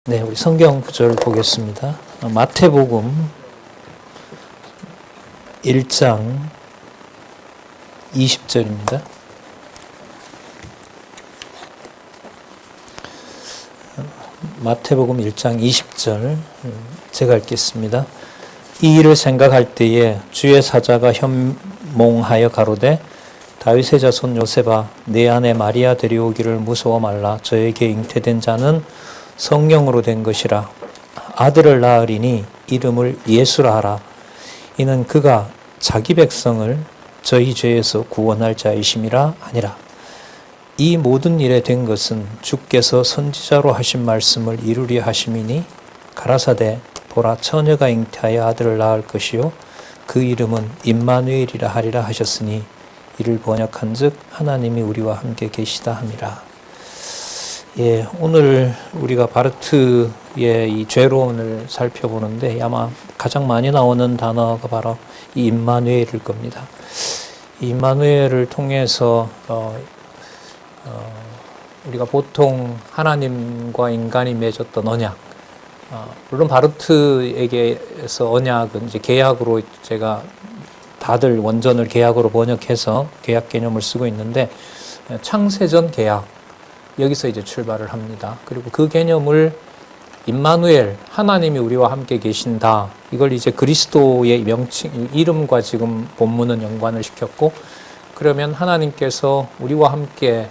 네, 우리 성경 구절 보겠습니다. 마태복음 1장 20절입니다. 마태복음 1장 20절 제가 읽겠습니다. 이 일을 생각할 때에 주의 사자가 현몽하여 가로되 다윗의 자손 요셉아 내 아내 마리아 데려오기를 무서워 말라. 저에게 잉태된 자는 성령으로 된 것이라. 아들을 낳으리니 이름을 예수라 하라. 이는 그가 자기 백성을 저희 죄에서 구원할 자이심이라 하니라. 이 모든 일에 된 것은 주께서 선지자로 하신 말씀을 이루려 하심이니 가라사대 보라 처녀가 잉태하여 아들을 낳을 것이요 그 이름은 임마누엘이라 하리라 하셨으니 이를 번역한즉 하나님이 우리와 함께 계시다 함이라. 예, 오늘 우리가 바르트의 이 죄론을 살펴보는데 아마 가장 많이 나오는 단어가 바로 이 임마누엘일 겁니다. 이 임마누엘을 통해서 우리가 보통 하나님과 인간이 맺었던 언약, 물론 바르트에게서 언약은 이제 계약으로 제가 다들 원전을 계약으로 번역해서 계약 개념을 쓰고 있는데 창세전 계약 여기서 이제 출발을 합니다. 그리고 그 개념을 임마누엘 하나님이 우리와 함께 계신다 이걸 이제 그리스도의 명칭 이름과 지금 본문은 연관을 시켰고 그러면 하나님께서 우리와 함께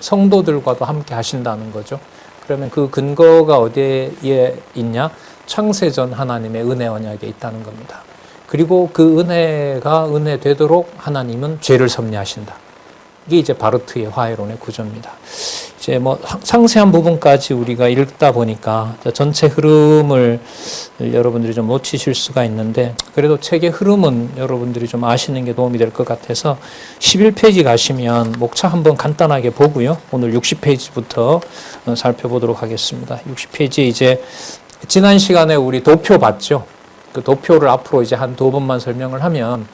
성도들과도 함께 하신다는 거죠. 그러면 그 근거가 어디에 있냐? 창세전 하나님의 은혜 언약에 있다는 겁니다. 그리고 그 은혜가 은혜 되도록 하나님은 죄를 섭리하신다. 이게 이제 바르트의 화해론의 구조입니다. 이제 뭐 상세한 부분까지 우리가 읽다 보니까 전체 흐름을 여러분들이 좀 놓치실 수가 있는데 그래도 책의 흐름은 여러분들이 좀 아시는 게 도움이 될 것 같아서 11페이지 가시면 목차 한번 간단하게 보고요. 오늘 60페이지부터 살펴보도록 하겠습니다. 60페이지에 이제 지난 시간에 우리 도표 봤죠? 그 도표를 앞으로 이제 한 두 번만 설명을 하면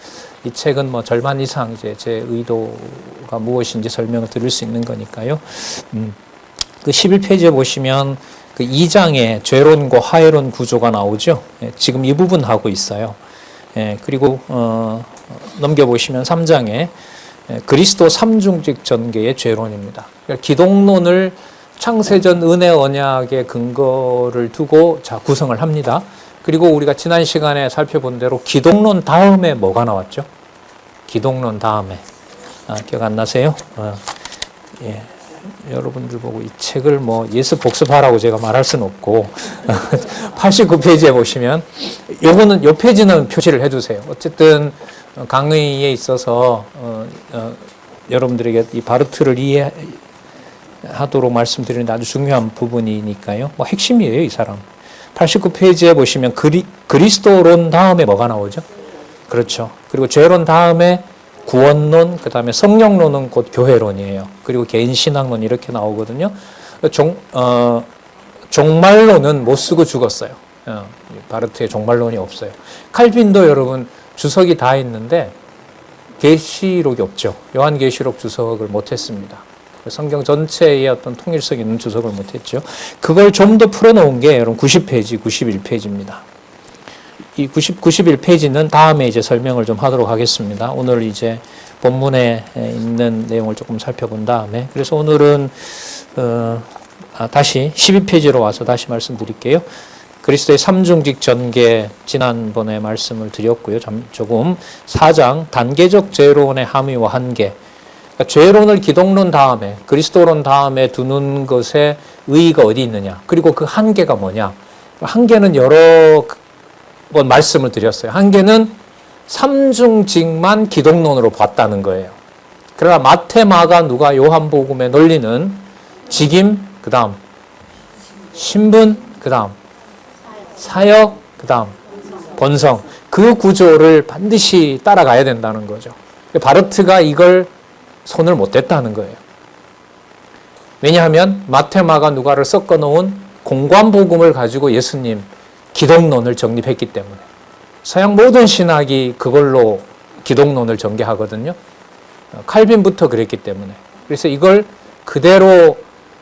이 책은 뭐 절반 이상 이제 제 의도가 무엇인지 설명을 드릴 수 있는 거니까요. 그 11페이지에 보시면 그 2장에 죄론과 화해론 구조가 나오죠. 예, 지금 이 부분 하고 있어요. 예, 그리고 넘겨보시면 3장에 그리스도 삼중직 전개의 죄론입니다. 그러니까 기독론을 창세전 은혜 언약의 근거를 두고 자 구성을 합니다. 그리고 우리가 지난 시간에 살펴본 대로 기독론 다음에 뭐가 나왔죠? 기독론 다음에 기억 안 나세요? 예. 여러분들 보고 이 책을 뭐 예습 복습하라고 제가 말할 수는 없고 89페이지에 보시면 요거는 요 페이지는 표시를 해두세요. 어쨌든 강의에 있어서 여러분들에게 이 바르트를 이해하도록 말씀드리는 아주 중요한 부분이니까요. 뭐 핵심이에요, 이 사람. 89페이지에 보시면 그리스도론 다음에 뭐가 나오죠? 그렇죠. 그리고 죄론 다음에 구원론, 그 다음에 성령론은 곧 교회론이에요. 그리고 개인신앙론 이렇게 나오거든요. 종말론은 못 쓰고 죽었어요. 바르트의 종말론이 없어요. 칼빈도 여러분 주석이 다 있는데 계시록이 없죠. 요한계시록 주석을 못했습니다. 성경 전체의 어떤 통일성 있는 주석을 못했죠. 그걸 좀 더 풀어놓은 게 여러분 90페이지, 91페이지입니다. 이 91페이지는 다음에 이제 설명을 좀 하도록 하겠습니다. 오늘 이제 본문에 있는 내용을 조금 살펴본 다음에 그래서 오늘은 다시 12페이지로 와서 다시 말씀드릴게요. 그리스도의 삼중직 전개 지난번에 말씀을 드렸고요. 조금 4장 단계적 죄론의 함의와 한계 죄론을 기독론 다음에 그리스도론 다음에 두는 것에 의의가 어디 있느냐 그리고 그 한계가 뭐냐 한계는 여러 번 말씀을 드렸어요. 한계는 삼중직만 기독론으로 봤다는 거예요. 그러나 마태, 마가, 누가, 요한복음의 논리는 직임 그 다음 신분 그 다음 사역 그 다음 본성 그 구조를 반드시 따라가야 된다는 거죠. 바르트가 이걸 손을 못 댔다는 거예요. 왜냐하면 마태, 마가, 누가를 섞어 놓은 공관복음을 가지고 예수님 기독론을 정립했기 때문에 서양 모든 신학이 그걸로 기독론을 전개하거든요. 칼빈부터 그랬기 때문에 그래서 이걸 그대로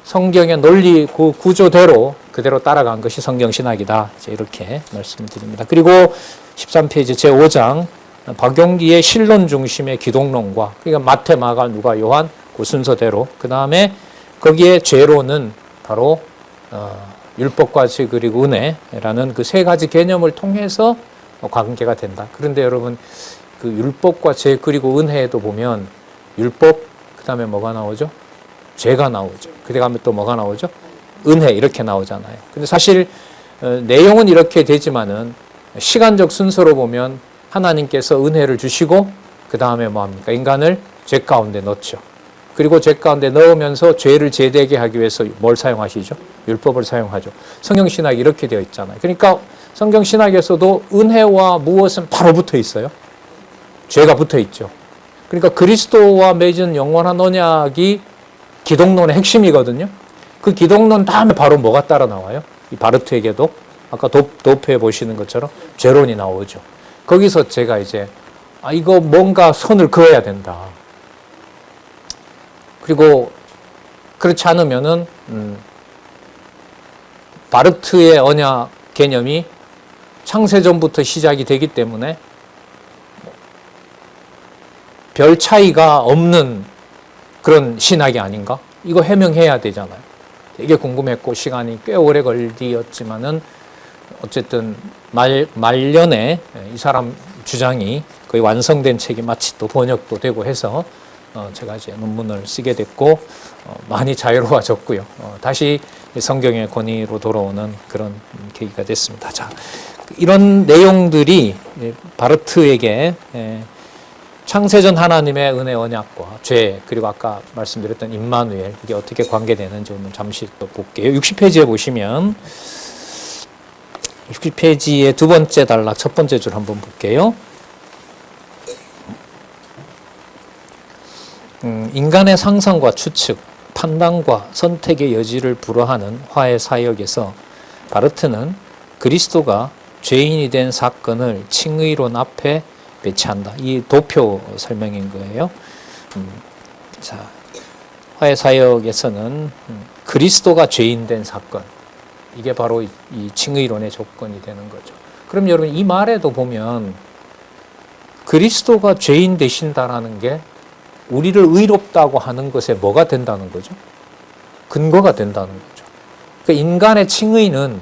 성경의 논리 그 구조대로 그대로 따라간 것이 성경신학이다. 이제 이렇게 말씀드립니다. 그리고 13페이지 제5장 박용기의 신론 중심의 기독론과 그러니까 마태, 마가, 누가, 요한 그 순서대로 그 다음에 거기에 죄로는 바로 율법과 죄 그리고 은혜라는 그 세 가지 개념을 통해서 관계가 된다. 그런데 여러분 그 율법과 죄 그리고 은혜에도 보면 율법 그 다음에 뭐가 나오죠? 죄가 나오죠. 그 다음에 또 뭐가 나오죠? 은혜 이렇게 나오잖아요. 근데 사실 내용은 이렇게 되지만은 시간적 순서로 보면 하나님께서 은혜를 주시고 그 다음에 뭐합니까? 인간을 죄 가운데 넣죠. 그리고 죄 가운데 넣으면서 죄를 제대하게 하기 위해서 뭘 사용하시죠? 율법을 사용하죠. 성경신학이 이렇게 되어 있잖아요. 그러니까 성경신학에서도 은혜와 무엇은 바로 붙어 있어요. 죄가 붙어 있죠. 그러니까 그리스도와 맺은 영원한 언약이 기독론의 핵심이거든요. 그 기독론 다음에 바로 뭐가 따라 나와요? 이 바르트에게도 아까 도표에 보시는 것처럼 죄론이 나오죠. 거기서 제가 이제 이거 뭔가 선을 그어야 된다. 그리고 그렇지 않으면은 바르트의 언약 개념이 창세전부터 시작이 되기 때문에 별 차이가 없는 그런 신학이 아닌가? 이거 해명해야 되잖아요. 되게 궁금했고 시간이 꽤 오래 걸리었지만은 어쨌든 말년에 이 사람 주장이 거의 완성된 책이 마치 또 번역도 되고 해서 제가 이제 논문을 쓰게 됐고 많이 자유로워졌고요. 다시 성경의 권위로 돌아오는 그런 계기가 됐습니다. 자, 이런 내용들이 바르트에게 창세전 하나님의 은혜 언약과 죄 그리고 아까 말씀드렸던 임마누엘 이게 어떻게 관계되는지 오늘 잠시 또 볼게요. 60페이지에 보시면 60페이지의 두 번째 단락 첫 번째 줄 한번 볼게요. 인간의 상상과 추측, 판단과 선택의 여지를 불허하는 화해 사역에서 바르트는 그리스도가 죄인이 된 사건을 칭의론 앞에 배치한다. 이 도표 설명인 거예요. 자, 화해 사역에서는 그리스도가 죄인 된 사건 이게 바로 이 칭의론의 조건이 되는 거죠. 그럼 여러분 이 말에도 보면 그리스도가 죄인 되신다라는 게 우리를 의롭다고 하는 것에 뭐가 된다는 거죠? 근거가 된다는 거죠. 그러니까 인간의 칭의는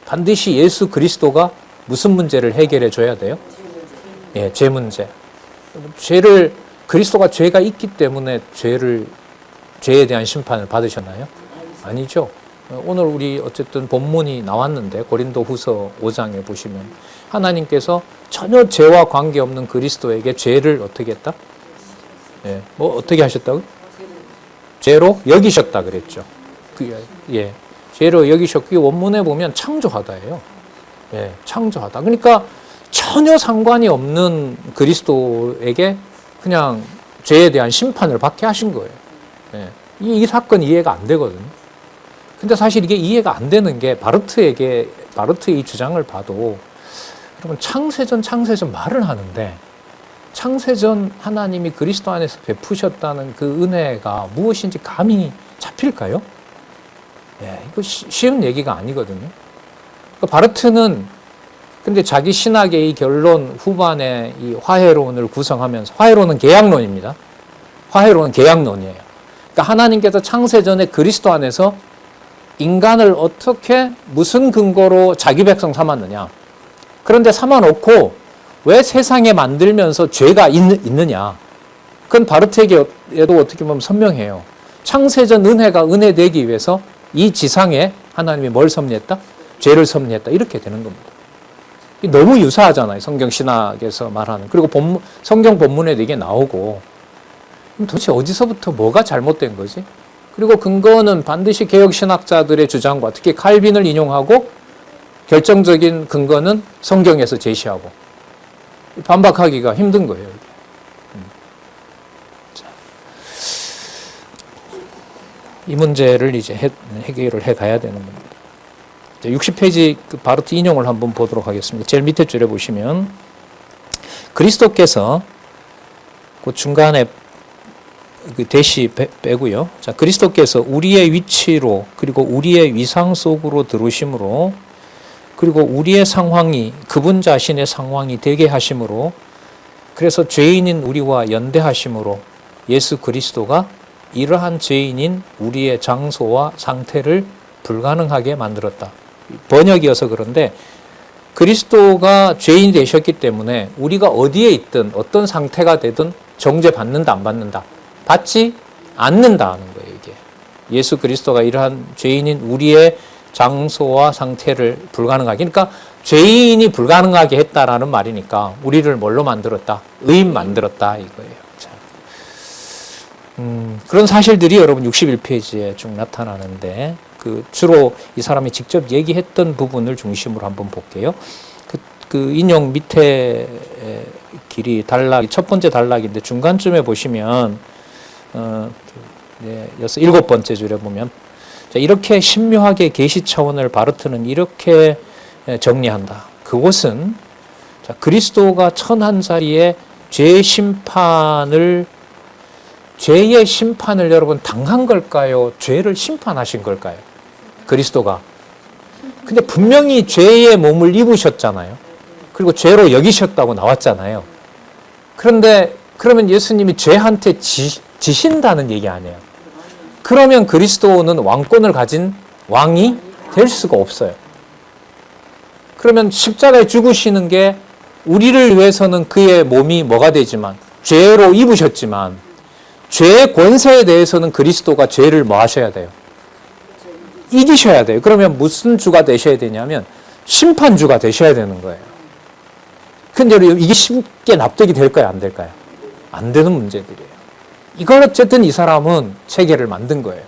반드시 예수 그리스도가 무슨 문제를 해결해 줘야 돼요? 예, 죄 문제. 죄를 그리스도가 죄가 있기 때문에 죄에 대한 심판을 받으셨나요? 아니죠. 오늘 우리 어쨌든 본문이 나왔는데 고린도후서 5장에 보시면 하나님께서 전혀 죄와 관계없는 그리스도에게 죄를 어떻게 했다? 예, 뭐 어떻게 하셨다고? 죄로 여기셨다 그랬죠. 예, 죄로 여기셨고 이 원문에 보면 창조하다예요. 예, 창조하다. 그러니까 전혀 상관이 없는 그리스도에게 그냥 죄에 대한 심판을 받게 하신 거예요. 예, 이 사건 이해가 안 되거든요. 근데 사실 이게 이해가 안 되는 게 바르트의 이 주장을 봐도 여러분 창세전 말을 하는데 창세전 하나님이 그리스도 안에서 베푸셨다는 그 은혜가 무엇인지 감이 잡힐까요? 예, 이거 쉬운 얘기가 아니거든요. 그러니까 바르트는 근데 자기 신학의 이 결론 후반에 이 화해론을 구성하면서 화해론은 계약론입니다. 화해론은 계약론이에요. 그러니까 하나님께서 창세전에 그리스도 안에서 인간을 어떻게 무슨 근거로 자기 백성 삼았느냐. 그런데 삼아놓고 왜 세상에 만들면서 죄가 있느냐. 그건 바르트에게도 어떻게 보면 선명해요. 창세전 은혜가 은혜되기 위해서 이 지상에 하나님이 뭘 섭리했다? 죄를 섭리했다. 이렇게 되는 겁니다. 너무 유사하잖아요. 성경신학에서 말하는. 그리고 성경 본문에도 이게 나오고. 그럼 도대체 어디서부터 뭐가 잘못된 거지? 그리고 근거는 반드시 개혁신학자들의 주장과 특히 칼빈을 인용하고 결정적인 근거는 성경에서 제시하고 반박하기가 힘든 거예요. 이 문제를 이제 해결을 해 가야 되는 겁니다. 60페이지 그 바르트 인용을 한번 보도록 하겠습니다. 제일 밑에 줄에 보시면 그리스도께서 그 중간에 그 대시 빼고요. 자, 그리스도께서 우리의 위치로 그리고 우리의 위상 속으로 들어오심으로 그리고 우리의 상황이 그분 자신의 상황이 되게 하심으로 그래서 죄인인 우리와 연대하심으로 예수 그리스도가 이러한 죄인인 우리의 장소와 상태를 불가능하게 만들었다. 번역이어서 그런데 그리스도가 죄인이 되셨기 때문에 우리가 어디에 있든 어떤 상태가 되든 정죄 받는다 안 받는다? 받지 않는다는 거예요. 이게 예수 그리스도가 이러한 죄인인 우리의 장소와 상태를 불가능하게 그러니까 죄인이 불가능하게 했다라는 말이니까 우리를 뭘로 만들었다? 의인 만들었다 이거예요. 자, 그런 사실들이 여러분 61페이지에 쭉 나타나는데 그 주로 이 사람이 직접 얘기했던 부분을 중심으로 한번 볼게요. 그 인용 밑에 길이 단락 첫 번째 단락인데 중간쯤에 보시면 일곱 번째 줄에 보면 자, 이렇게 신묘하게 계시 차원을 바르트는 이렇게 정리한다. 그곳은 자, 그리스도가 천한 자리에 죄의 심판을 여러분 당한 걸까요? 죄를 심판하신 걸까요? 그리스도가. 근데 분명히 죄의 몸을 입으셨잖아요. 그리고 죄로 여기셨다고 나왔잖아요. 그런데 그러면 예수님이 죄한테 지신다는 얘기 아니에요. 그러면 그리스도는 왕권을 가진 왕이 될 수가 없어요. 그러면 십자가에 죽으시는 게 우리를 위해서는 그의 몸이 뭐가 되지만 죄로 입으셨지만 죄의 권세에 대해서는 그리스도가 죄를 뭐 하셔야 돼요? 이기셔야 돼요. 그러면 무슨 주가 되셔야 되냐면 심판주가 되셔야 되는 거예요. 근데 이게 쉽게 납득이 될까요? 안 될까요? 안 되는 문제들이에요. 이걸 어쨌든 이 사람은 체계를 만든 거예요.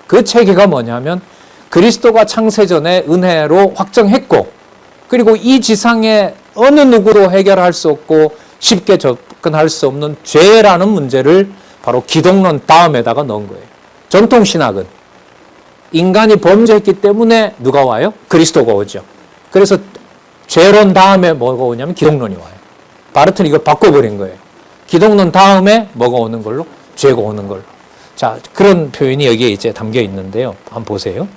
그 체계가 뭐냐면 그리스도가 창세전에 은혜로 확정했고 그리고 이 지상에 어느 누구도 해결할 수 없고 쉽게 접근할 수 없는 죄라는 문제를 바로 기독론 다음에다가 넣은 거예요. 전통신학은 인간이 범죄했기 때문에 누가 와요? 그리스도가 오죠. 그래서 죄론 다음에 뭐가 오냐면 기독론이 와요. 바르트는 이걸 바꿔버린 거예요. 기독론 다음에 뭐가 오는 걸로? 죄가 오는 걸로. 자, 그런 표현이 여기에 이제 담겨 있는데요. 한번 보세요.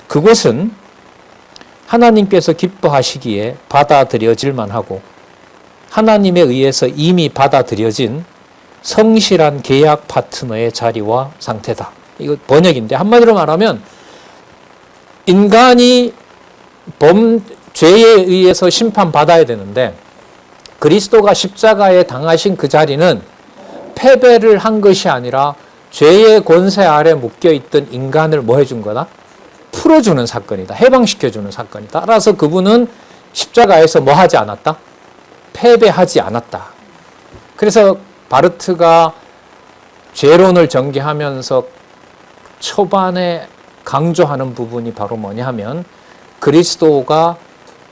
그것은 하나님께서 기뻐하시기에 받아들여질만 하고 하나님에 의해서 이미 받아들여진 성실한 계약 파트너의 자리와 상태다. 이거 번역인데 한마디로 말하면 인간이 죄에 의해서 심판받아야 되는데 그리스도가 십자가에 당하신 그 자리는 패배를 한 것이 아니라 죄의 권세 아래 묶여있던 인간을 뭐 해준 거다? 풀어주는 사건이다. 해방시켜주는 사건이다. 따라서 그분은 십자가에서 뭐 하지 않았다? 패배하지 않았다. 그래서 바르트가 죄론을 전개하면서 초반에 강조하는 부분이 바로 뭐냐 하면 그리스도가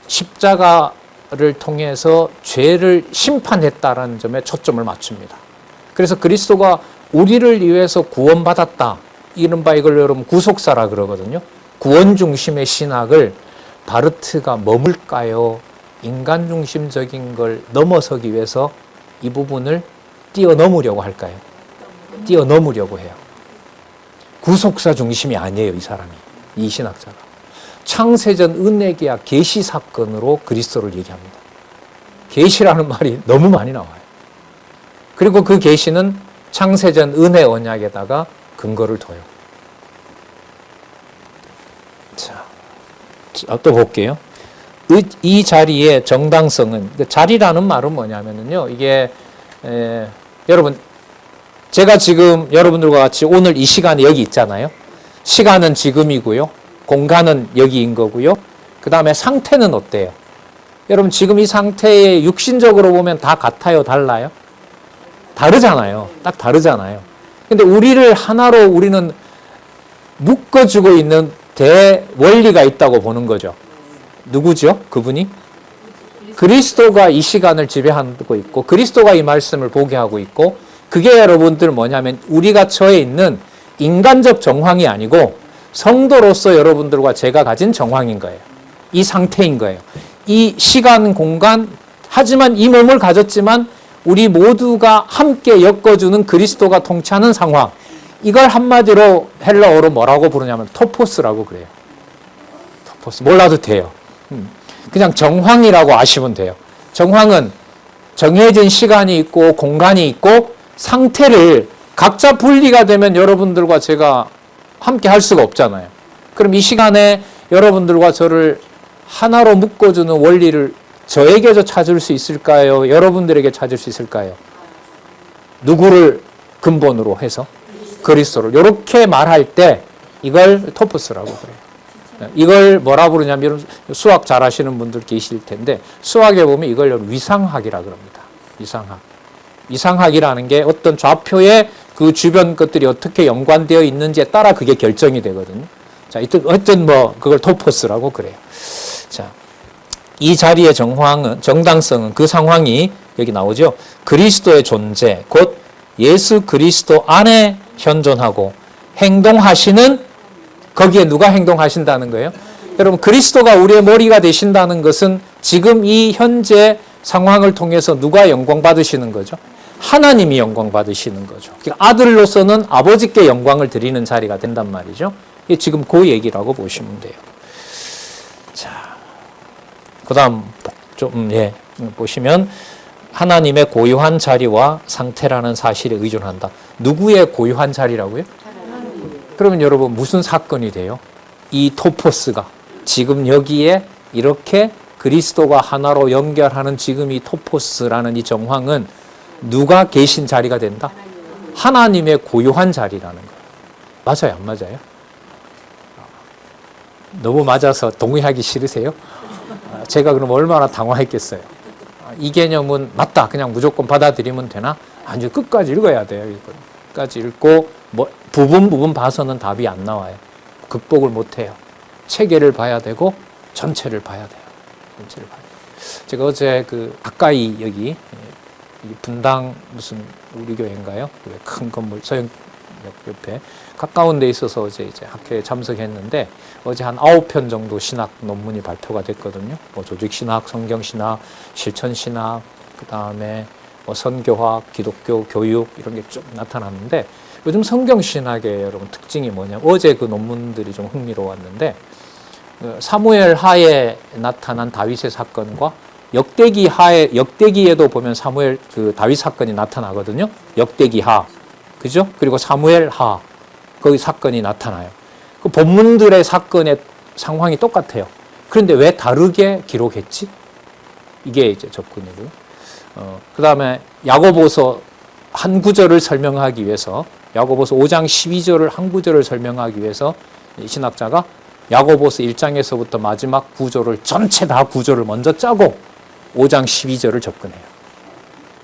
십자가를 통해서 죄를 심판했다라는 점에 초점을 맞춥니다. 그래서 그리스도가 우리를 위해서 구원받았다. 이른바 이걸 여러분 구속사라 그러거든요. 구원 중심의 신학을 바르트가 머물까요? 인간 중심적인 걸 넘어서기 위해서 이 부분을 뛰어넘으려고 할까요? 뛰어넘으려고 해요. 구속사 중심이 아니에요, 이 사람이. 이 신학자가. 창세전 은혜계약 계시 사건으로 그리스도를 얘기합니다. 계시라는 말이 너무 많이 나와요. 그리고 그 계시는 창세전 은혜 언약에다가 근거를 둬요. 자, 또 볼게요. 이 자리의 정당성은, 자리라는 말은 뭐냐면요, 이게 여러분, 제가 지금 여러분들과 같이 오늘 이 시간에 여기 있잖아요. 시간은 지금이고요. 공간은 여기인 거고요. 그 다음에 상태는 어때요? 여러분 지금 이 상태에 육신적으로 보면 다 같아요? 달라요? 다르잖아요. 딱 다르잖아요. 근데 우리를 하나로 우리는 묶어주고 있는 대원리가 있다고 보는 거죠. 누구죠? 그분이? 그리스도가 이 시간을 지배하고 있고 그리스도가 이 말씀을 보게 하고 있고 그게 여러분들 뭐냐면 우리가 처해 있는 인간적 정황이 아니고 성도로서 여러분들과 제가 가진 정황인 거예요. 이 상태인 거예요. 이 시간, 공간, 하지만 이 몸을 가졌지만 우리 모두가 함께 엮어주는 그리스도가 통치하는 상황. 이걸 한마디로 헬라어로 뭐라고 부르냐면 토포스라고 그래요. 토포스. 몰라도 돼요. 그냥 정황이라고 아시면 돼요. 정황은 정해진 시간이 있고 공간이 있고 상태를 각자 분리가 되면 여러분들과 제가 함께 할 수가 없잖아요. 그럼 이 시간에 여러분들과 저를 하나로 묶어주는 원리를 저에게서 찾을 수 있을까요? 여러분들에게 찾을 수 있을까요? 누구를 근본으로 해서? 그리스도를. 이렇게 말할 때 이걸 토포스라고 그래요. 이걸 뭐라 부르냐면 여러분 수학 잘 하시는 분들 계실 텐데 수학에 보면 이걸 위상학이라 그럽니다. 위상학. 위상학이라는 게 어떤 좌표에 그 주변 것들이 어떻게 연관되어 있는지에 따라 그게 결정이 되거든요. 자, 어떤 그걸 토포스라고 그래요. 자, 이 자리의 정당성은 그 상황이 여기 나오죠. 그리스도의 존재, 곧 예수 그리스도 안에 현존하고 행동하시는 거기에 누가 행동하신다는 거예요? 여러분 그리스도가 우리의 머리가 되신다는 것은 지금 이 현재 상황을 통해서 누가 영광 받으시는 거죠? 하나님이 영광 받으시는 거죠. 아들로서는 아버지께 영광을 드리는 자리가 된단 말이죠. 이게 지금 그 얘기라고 보시면 돼요. 자, 그 다음 보시면 하나님의 고유한 자리와 상태라는 사실에 의존한다. 누구의 고유한 자리라고요? 그러면 여러분 무슨 사건이 돼요? 이 토포스가 지금 여기에 이렇게 그리스도가 하나로 연결하는 지금 이 토포스라는 이 정황은 누가 계신 자리가 된다? 하나님의 고유한 자리라는 거예요. 맞아요? 안 맞아요? 너무 맞아서 동의하기 싫으세요? 제가 그럼 얼마나 당황했겠어요. 이 개념은 맞다. 그냥 무조건 받아들이면 되나? 아니요. 끝까지 읽어야 돼요. 끝까지 읽고 부분 봐서는 답이 안 나와요. 극복을 못해요. 체계를 봐야 되고 전체를 봐야 돼요. 전체를 봐야 돼요. 제가 어제 가까이 여기 분당 무슨 우리 교회인가요? 큰 건물 서영역 옆에 가까운 데 있어서 어제 이제 학회에 참석했는데 어제 한 9편 정도 신학 논문이 발표가 됐거든요. 조직신학, 성경신학, 실천신학, 그 다음에 선교학, 기독교 교육 이런 게 쭉 나타났는데 요즘 성경신학의 여러분 특징이 뭐냐면 어제 그 논문들이 좀 흥미로웠는데 사무엘 하에 나타난 다윗의 사건과 역대기에도 보면 사무엘 다윗 사건이 나타나거든요. 역대기하. 그죠? 그리고 사무엘 하. 거기 사건이 나타나요. 그 본문들의 사건의 상황이 똑같아요. 그런데 왜 다르게 기록했지? 이게 이제 접근이고요. 그 다음에 야고보서 한 구절을 설명하기 위해서 야고보서 5장 12절을 한 구절을 설명하기 위해서 신학자가 야고보서 1장에서부터 마지막 구절을 전체 다 구절을 먼저 짜고 5장 12절을 접근해요.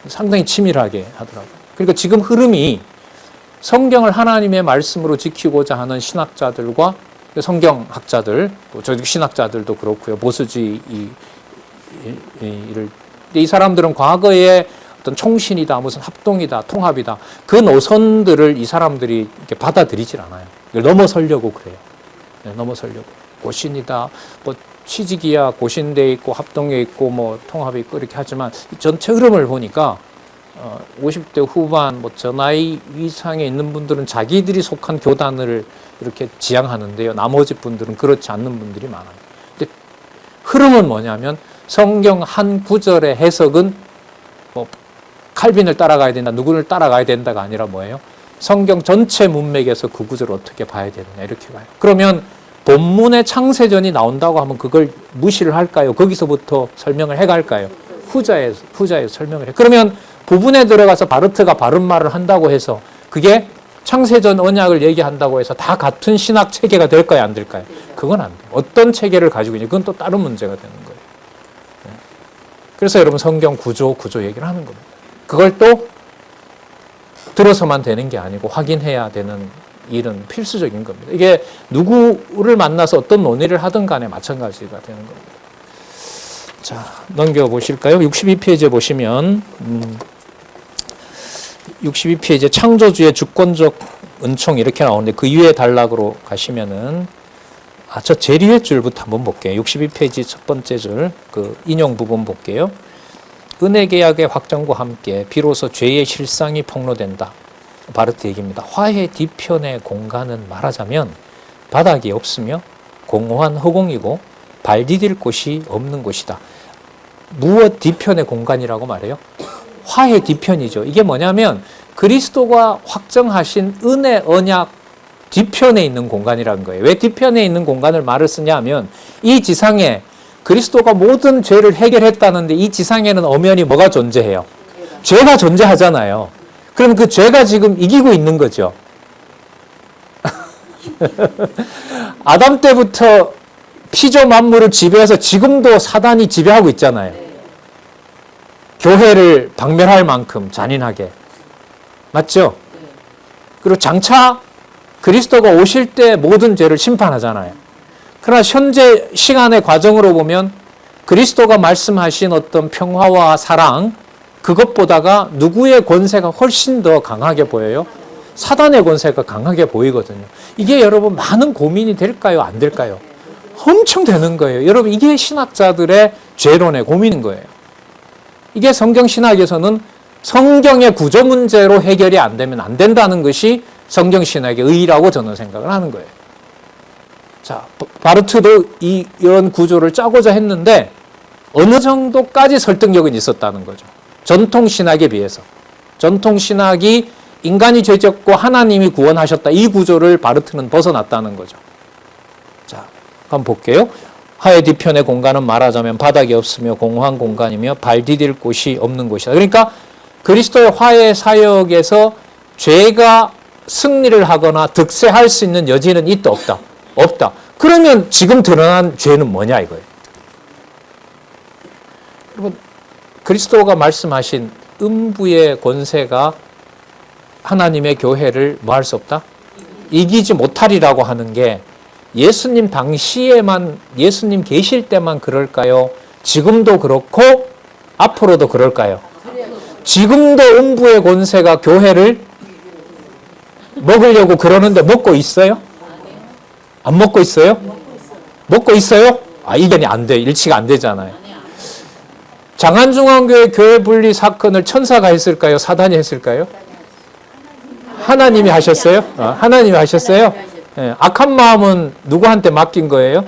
상당히 치밀하게 하더라고요. 그러니까 지금 흐름이 성경을 하나님의 말씀으로 지키고자 하는 신학자들과 성경학자들, 저희 신학자들도 그렇고요. 보수주의 이 사람들은 과거에 어떤 총신이다, 무슨 합동이다, 통합이다. 그 노선들을 이 사람들이 이렇게 받아들이질 않아요. 이걸 넘어서려고 그래요. 넘어서려고. 고신이다, 취직이야, 고신돼 있고, 합동에 있고, 통합이 있고, 이렇게 하지만 전체 흐름을 보니까 50대 후반, 저 나이 이상에 있는 분들은 자기들이 속한 교단을 이렇게 지향하는데요. 나머지 분들은 그렇지 않는 분들이 많아요. 근데 흐름은 뭐냐면 성경 한 구절의 해석은 칼빈을 따라가야 된다, 누구를 따라가야 된다가 아니라 뭐예요? 성경 전체 문맥에서 그 구절을 어떻게 봐야 되느냐 이렇게 봐요. 그러면 본문의 창세전이 나온다고 하면 그걸 무시를 할까요? 거기서부터 설명을 해갈까요? 후자에 설명을 해. 그러면 부분에 들어가서 바르트가 바른 말을 한다고 해서 그게 창세전 언약을 얘기한다고 해서 다 같은 신학 체계가 될까요? 안 될까요? 그건 안 돼요. 어떤 체계를 가지고 있냐? 그건 또 다른 문제가 되는 거예요. 그래서 여러분 성경 구조 얘기를 하는 겁니다. 그걸 또 들어서만 되는 게 아니고 확인해야 되는 일은 필수적인 겁니다. 이게 누구를 만나서 어떤 논의를 하든 간에 마찬가지가 되는 겁니다. 자, 넘겨보실까요? 62페이지에 보시면 62페이지에 창조주의 주권적 은총 이렇게 나오는데 그 위에 단락으로 가시면은 저 제일 위에 줄부터 한번 볼게요. 62페이지 첫 번째 줄 그 인용 부분 볼게요. 은혜 계약의 확정과 함께 비로소 죄의 실상이 폭로된다. 바르트 얘기입니다. 화해 뒤편의 공간은 말하자면 바닥이 없으며 공허한 허공이고 발 디딜 곳이 없는 곳이다. 무엇 뒤편의 공간이라고 말해요? 화해 뒤편이죠. 이게 뭐냐면 그리스도가 확정하신 은혜 언약 뒤편에 있는 공간이라는 거예요. 왜 뒤편에 있는 공간을 말을 쓰냐 하면 이 지상에 그리스도가 모든 죄를 해결했다는데 이 지상에는 엄연히 뭐가 존재해요? 죄가 존재하잖아요. 그럼 그 죄가 지금 이기고 있는 거죠. 아담 때부터 피조 만물을 지배해서 지금도 사단이 지배하고 있잖아요. 교회를 박멸할 만큼 잔인하게. 맞죠? 그리고 장차 그리스도가 오실 때 모든 죄를 심판하잖아요. 그러나 현재 시간의 과정으로 보면 그리스도가 말씀하신 어떤 평화와 사랑, 그것보다가 누구의 권세가 훨씬 더 강하게 보여요? 사단의 권세가 강하게 보이거든요. 이게 여러분 많은 고민이 될까요? 안 될까요? 엄청 되는 거예요. 여러분 이게 신학자들의 죄론의 고민인 거예요. 이게 성경신학에서는 성경의 구조 문제로 해결이 안 되면 안 된다는 것이 성경신학의 의의라고 저는 생각을 하는 거예요. 자, 바르트도 이런 구조를 짜고자 했는데 어느 정도까지 설득력은 있었다는 거죠. 전통신학에 비해서. 전통신학이 인간이 죄졌고 하나님이 구원하셨다. 이 구조를 바르트는 벗어났다는 거죠. 자, 한번 볼게요. 화해 뒤편의 공간은 말하자면 바닥이 없으며 공허한 공간이며 발 디딜 곳이 없는 곳이다. 그러니까 그리스도의 화해 사역에서 죄가 승리를 하거나 득세할 수 있는 여지는 있다 없다? 없다. 그러면 지금 드러난 죄는 뭐냐 이거예요. 여러분 그리스도가 말씀하신 음부의 권세가 하나님의 교회를 뭐 할 수 없다? 이기지 못하리라고 하는 게 예수님 당시에만, 예수님 계실 때만 그럴까요? 지금도 그렇고 앞으로도 그럴까요? 지금도 음부의 권세가 교회를 먹으려고 그러는데 먹고 있어요? 안 먹고 있어요? 먹고 있어요? 아, 이견이 안 돼. 일치가 안 되잖아요. 장안중앙교회 교회 분리 사건을 천사가 했을까요? 사단이 했을까요? 하나님이 하셨어요? 하나님이 하셨어요? 예, 악한 마음은 누구한테 맡긴 거예요?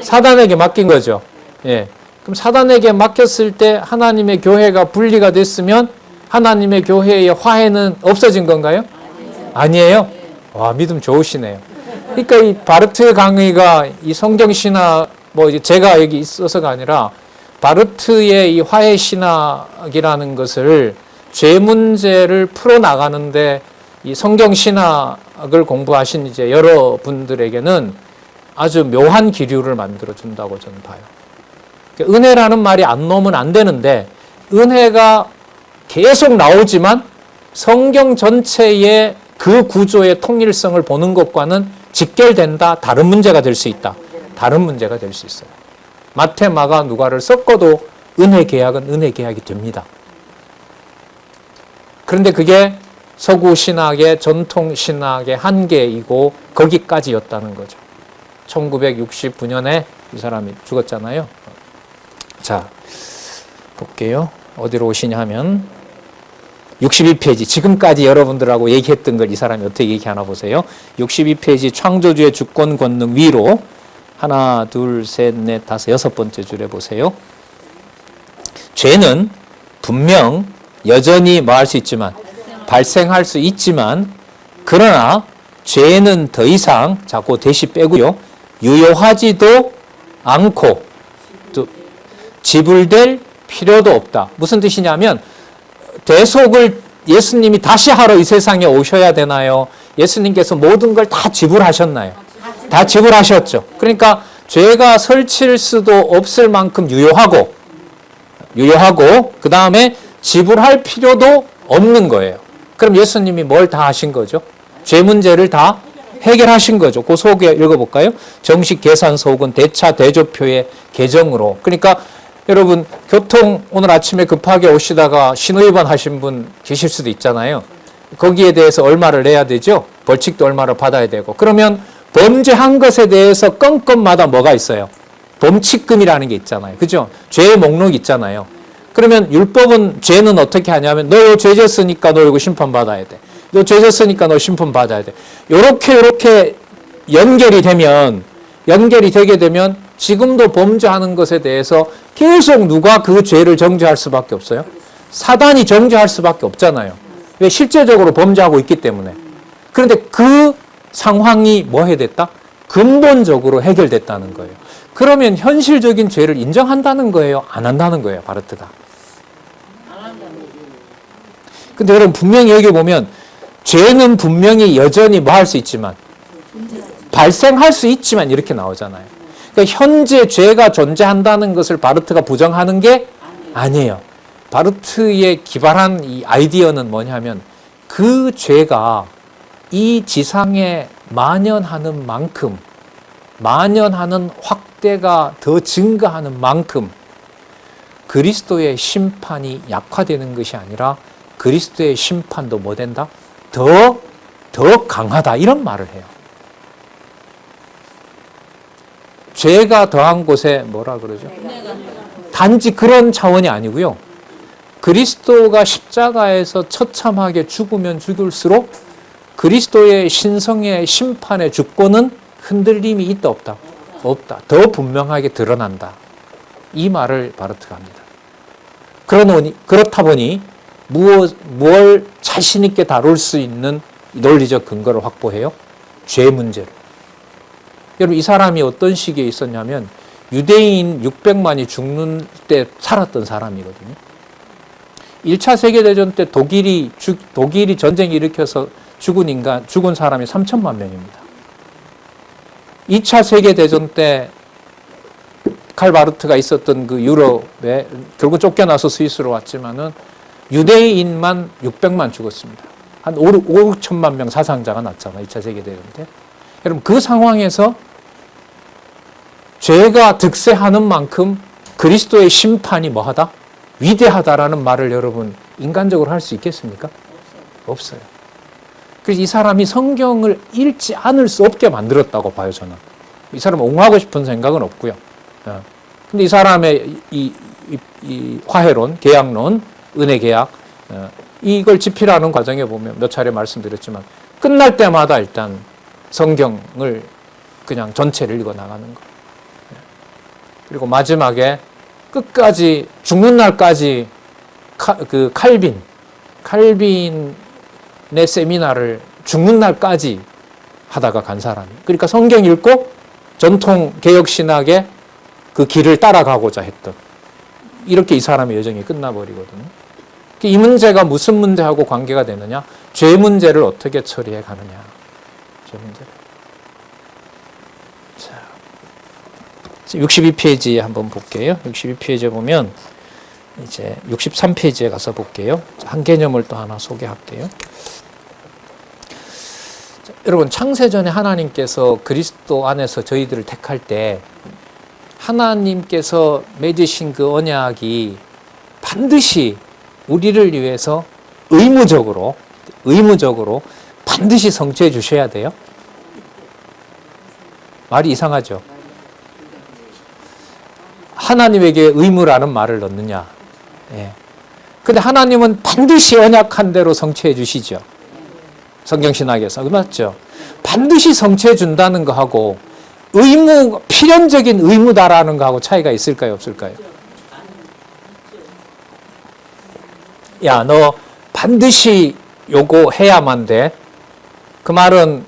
사단에게 맡긴 거죠. 예. 그럼 사단에게 맡겼을 때 하나님의 교회가 분리가 됐으면 하나님의 교회의 화해는 없어진 건가요? 아니에요? 와, 믿음 좋으시네요. 그러니까 이 바르트 강의가 이 성경신학, 뭐 제가 여기 있어서가 아니라 바르트의 이 화해신학이라는 것을 죄 문제를 풀어나가는데 이 성경신학을 공부하신 이제 여러분들에게는 아주 묘한 기류를 만들어 준다고 저는 봐요. 그러니까 은혜라는 말이 안 나오면 안 되는데 은혜가 계속 나오지만 성경 전체의 그 구조의 통일성을 보는 것과는 직결된다. 다른 문제가 될 수 있다. 다른 문제가 될 수 있어요. 마태, 마가, 누가를 섞어도 은혜 계약은 은혜 계약이 됩니다. 그런데 그게 서구 신학의 전통 신학의 한계이고 거기까지였다는 거죠. 1969년에 이 사람이 죽었잖아요. 자, 볼게요. 어디로 오시냐 하면 62페이지, 지금까지 여러분들하고 얘기했던 걸 이 사람이 어떻게 얘기하나 보세요. 62페이지 창조주의 주권 권능 위로 하나, 둘, 셋, 넷, 다섯, 여섯 번째 줄에 보세요. 죄는 분명 여전히 뭐 할 수 있지만 발생할 수 있지만 그러나 죄는 더 이상 자꾸 대시 빼고요. 유효하지도 않고 또 지불될 필요도 없다. 무슨 뜻이냐면 대속을 예수님이 다시 하러 이 세상에 오셔야 되나요? 예수님께서 모든 걸 다 지불하셨나요? 다 지불하셨죠. 그러니까 죄가 설칠 수도 없을 만큼 유효하고 그 다음에 지불할 필요도 없는 거예요. 그럼 예수님이 뭘 다 하신 거죠? 죄 문제를 다 해결하신 거죠. 그 속에 읽어볼까요? 정식 계산서옥은 대차 대조표의 계정으로. 그러니까 여러분 교통 오늘 아침에 급하게 오시다가 신호위반 하신 분 계실 수도 있잖아요. 거기에 대해서 얼마를 내야 되죠? 벌칙도 얼마를 받아야 되고. 그러면 범죄한 것에 대해서 건건마다 뭐가 있어요? 범칙금이라는 게 있잖아요. 그죠? 죄의 목록이 있잖아요. 그러면 율법은 죄는 어떻게 하냐면 너 죄 졌으니까 너 이거 심판받아야 돼. 너 죄 졌으니까 너 심판받아야 돼. 요렇게 연결이 되게 되면 지금도 범죄하는 것에 대해서 계속 누가 그 죄를 정죄할 수밖에 없어요? 사단이 정죄할 수밖에 없잖아요. 왜? 실제적으로 범죄하고 있기 때문에. 그런데 그 상황이 뭐 해됐다? 근본적으로 해결됐다는 거예요. 그러면 현실적인 죄를 인정한다는 거예요? 안 한다는 거예요? 바르트가. 근데 여러분 분명히 여기 보면 죄는 분명히 여전히 뭐 할 수 있지만 발생할 수 있지만 이렇게 나오잖아요. 그러니까 현재 죄가 존재한다는 것을 바르트가 부정하는 게 아니에요. 바르트의 기발한 이 아이디어는 뭐냐면 그 죄가 이 지상에 만연하는 만큼, 만연하는 확대가 더 증가하는 만큼 그리스도의 심판이 약화되는 것이 아니라 그리스도의 심판도 뭐 된다? 더 강하다. 이런 말을 해요. 죄가 더한 곳에 뭐라 그러죠? 단지 그런 차원이 아니고요. 그리스도가 십자가에서 처참하게 죽으면 죽을수록 그리스도의 신성의 심판의 주권은 흔들림이 있다 없다? 없다. 더 분명하게 드러난다. 이 말을 바르트가 합니다. 그렇다 보니 무엇 자신 있게 다룰 수 있는 논리적 근거를 확보해요? 죄 문제로. 여러분 이 사람이 어떤 시기에 있었냐면 유대인 600만이 죽는 때 살았던 사람이거든요. 1차 세계대전 때 독일이 전쟁 일으켜서 죽은 사람이 3천만 명입니다. 2차 세계대전 때 칼 바르트가 있었던 그 유럽에 결국 쫓겨나서 스위스로 왔지만은 유대인만 600만 죽었습니다. 한 5천만 명 사상자가 났잖아요. 2차 세계대전 때. 여러분 그 상황에서 죄가 득세하는 만큼 그리스도의 심판이 뭐하다? 위대하다라는 말을 여러분 인간적으로 할 수 있겠습니까? 없어요. 그래서 이 사람이 성경을 읽지 않을 수 없게 만들었다고 봐요, 저는. 이 사람은 옹호하고 싶은 생각은 없고요. 근데 이 사람의 이 화해론, 계약론, 은혜 계약, 이걸 집필하는 과정에 보면 몇 차례 말씀드렸지만 끝날 때마다 일단 성경을 그냥 전체를 읽어 나가는 거. 그리고 마지막에 끝까지 죽는 날까지 그 칼빈의 세미나를 죽는 날까지 하다가 간 사람이. 그러니까 성경 읽고 전통 개혁 신학의 그 길을 따라가고자 했던 이렇게 이 사람의 여정이 끝나버리거든요. 이 문제가 무슨 문제하고 관계가 되느냐? 죄 문제를 어떻게 처리해 가느냐? 죄 문제를. 자, 62페이지 한번 볼게요. 62페이지에 보면 이제 63페이지에 가서 볼게요. 한 개념을 또 하나 소개할게요. 자, 여러분 창세전에 하나님께서 그리스도 안에서 저희들을 택할 때 하나님께서 맺으신 그 언약이 반드시 우리를 위해서 의무적으로 반드시 성취해 주셔야 돼요. 말이 이상하죠. 하나님에게 의무라는 말을 넣느냐. 예. 근데 하나님은 반드시 언약한 대로 성취해 주시죠. 성경신학에서. 맞죠? 반드시 성취해 준다는 거하고 필연적인 의무다라는 거하고 차이가 있을까요? 없을까요? 야, 너 반드시 요거 해야만 돼. 그 말은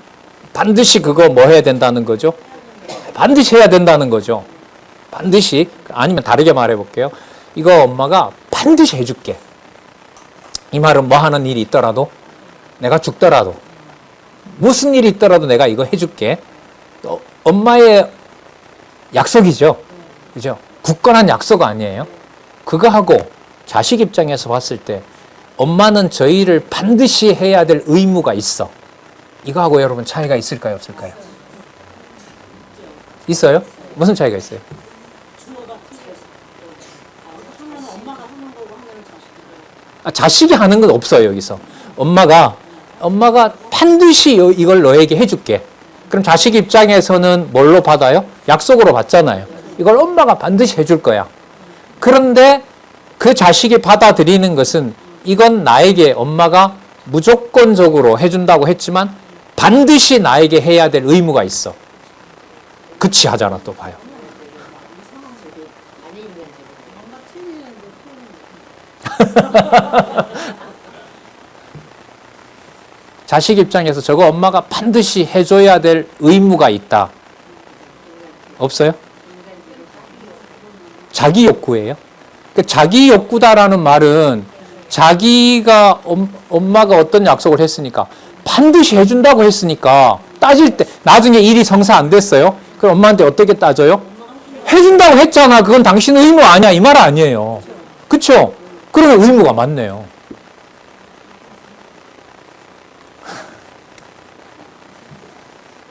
반드시 그거 뭐 해야 된다는 거죠? 반드시 해야 된다는 거죠. 반드시. 아니면 다르게 말해볼게요. 이거 엄마가 반드시 해줄게. 이 말은 뭐 하는 일이 있더라도, 내가 죽더라도, 무슨 일이 있더라도 내가 이거 해줄게. 엄마의 약속이죠. 그죠? 굳건한 약속 아니에요? 그거하고 자식 입장에서 봤을 때 엄마는 저희를 반드시 해야 될 의무가 있어. 이거하고 여러분 차이가 있을까요? 없을까요? 있어요? 무슨 차이가 있어요? 자식이 하는 건 없어요, 여기서. 엄마가 반드시 이걸 너에게 해줄게. 그럼 자식 입장에서는 뭘로 받아요? 약속으로 받잖아요. 이걸 엄마가 반드시 해줄 거야. 그런데 그 자식이 받아들이는 것은 이건 나에게 엄마가 무조건적으로 해준다고 했지만 반드시 나에게 해야 될 의무가 있어. 그치 하잖아 또 봐요. 자식 입장에서 저거 엄마가 반드시 해줘야 될 의무가 있다. 없어요? 자기 욕구예요. 자기 욕구다라는 말은 자기가 엄마가 어떤 약속을 했으니까 반드시 해준다고 했으니까 따질 때 나중에 일이 성사 안 됐어요? 그럼 엄마한테 어떻게 따져요? 해준다고 했잖아. 그건 당신 의무 아니야. 이 말 아니에요. 그쵸? 그러면 의무가 맞네요.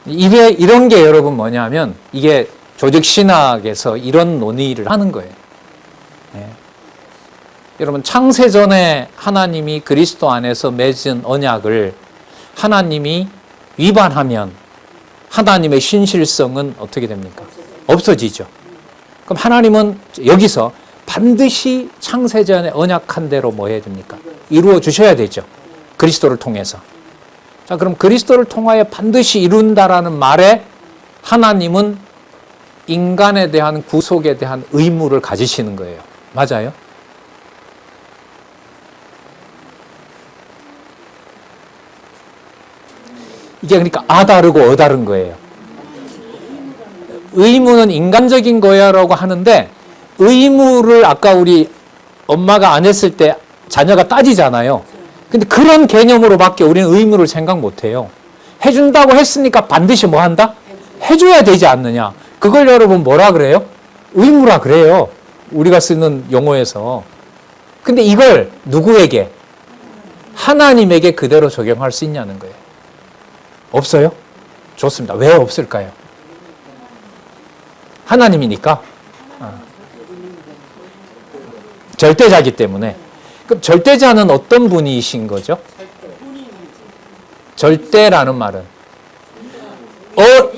이런 게 여러분 뭐냐면 이게 조직신학에서 이런 논의를 하는 거예요. 네. 여러분 창세전에 하나님이 그리스도 안에서 맺은 언약을 하나님이 위반하면 하나님의 신실성은 어떻게 됩니까? 없어지죠. 그럼 하나님은 여기서 반드시 창세전에 언약한 대로 뭐 해야 됩니까? 이루어 주셔야 되죠. 그리스도를 통해서. 자, 그럼 그리스도를 통하여 반드시 이룬다라는 말에 하나님은 인간에 대한 구속에 대한 의무를 가지시는 거예요. 맞아요? 이게 그러니까 아다르고 어다른 거예요. 의무는 인간적인 거야라고 하는데 의무를 아까 우리 엄마가 안 했을 때 자녀가 따지잖아요. 근데 그런 개념으로밖에 우리는 의무를 생각 못 해요. 해준다고 했으니까 반드시 뭐 한다? 해줘야 되지 않느냐. 그걸 여러분 뭐라 그래요? 의무라 그래요. 우리가 쓰는 용어에서. 근데 이걸 누구에게? 하나님에게 그대로 적용할 수 있냐는 거예요. 없어요? 좋습니다. 왜 없을까요? 하나님이니까. 절대자기 때문에. 그럼 절대자는 어떤 분이신 거죠? 절대라는 말은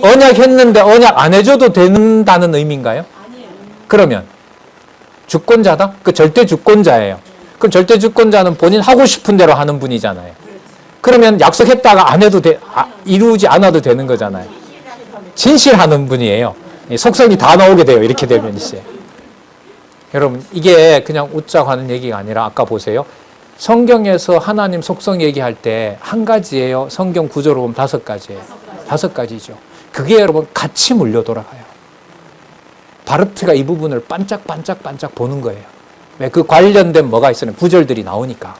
언약했는데 언약 안 해줘도 된다는 의미인가요? 그러면 주권자다? 그 절대 주권자예요. 그럼 절대 주권자는 본인 하고 싶은 대로 하는 분이잖아요. 그러면 약속했다가 안 해도 이루지 않아도 되는 거잖아요. 진실하는 분이에요. 속성이 다 나오게 돼요. 이렇게 되면 이제. 여러분 이게 그냥 웃자고 하는 얘기가 아니라 아까 보세요. 성경에서 하나님 속성 얘기할 때 한 가지예요. 성경 구조로 보면 5가지예요. 5가지죠. 그게 여러분 같이 물려 돌아가요. 바르트가 이 부분을 반짝반짝반짝 보는 거예요. 왜? 그 관련된 뭐가 있어요? 구절들이 나오니까.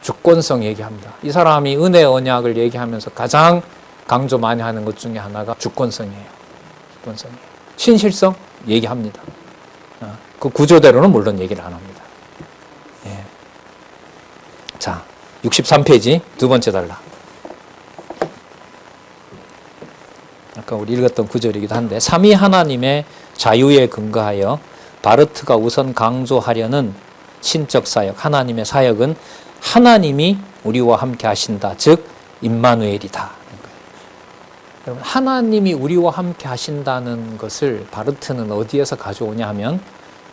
주권성 얘기합니다. 이 사람이 은혜 언약을 얘기하면서 가장 강조 많이 하는 것 중에 하나가 주권성이에요. 주권성이에요. 신실성 얘기합니다. 그 구조대로는 물론 얘기를 안 합니다. 예. 자, 63페이지 두 번째 단락. 아까 우리 읽었던 구절이기도 한데 삼위 하나님의 자유에 근거하여 바르트가 우선 강조하려는 신적 사역, 하나님의 사역은 하나님이 우리와 함께 하신다. 즉 임마누엘이다. 여러분 하나님이 우리와 함께 하신다는 것을 바르트는 어디에서 가져오냐 하면